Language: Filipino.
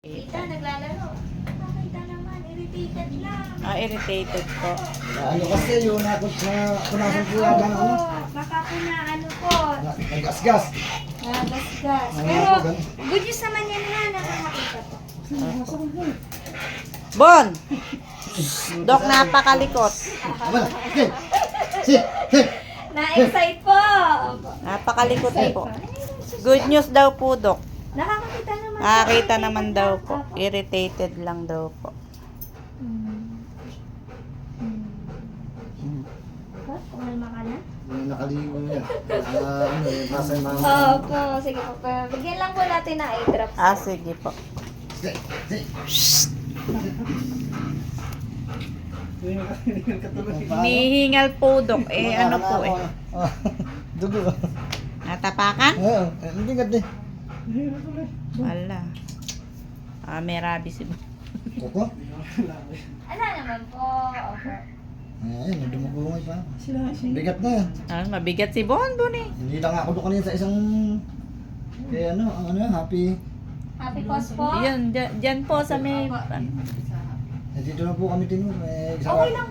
Tita, naglalaro. Nakita naman, irritated lang. Irritated po. Ano kasi yung nakot na punasan po yata na ano? Baka po na ano po, Nag-gas-gas. nagasgas. Ano Pero, po, ganun? good news naman yan ha, nakakakita po. Bon! Dok, napakalikot. Aba na. Okay. Si. Na-excite po. Napakalikot po. Good news daw po, Dok. Nakakakita naman. Nakakita naman daw po. Irritated lang daw po. Kumalma ka na? Yung nakaligo yan. Ano yung nasa yung mga... Opo, sige po. Bigyan lang po natin ng eye drops. Sige po. Si. Hinihingal po, Dok. Ano po Dugo. Natapakan? Oo. Hindi nga din. Wala. May rabies si Bon. Kuko? Ano naman po? Opo. Ayun, dumugungay pa. Bigat na. Mabigat si Bon, eh. Hindi lang ako doon kanina sa isang... Kaya happy... Happy cause po? Yun, dyan po sa may... Dito na po kami tinuro. Okay lang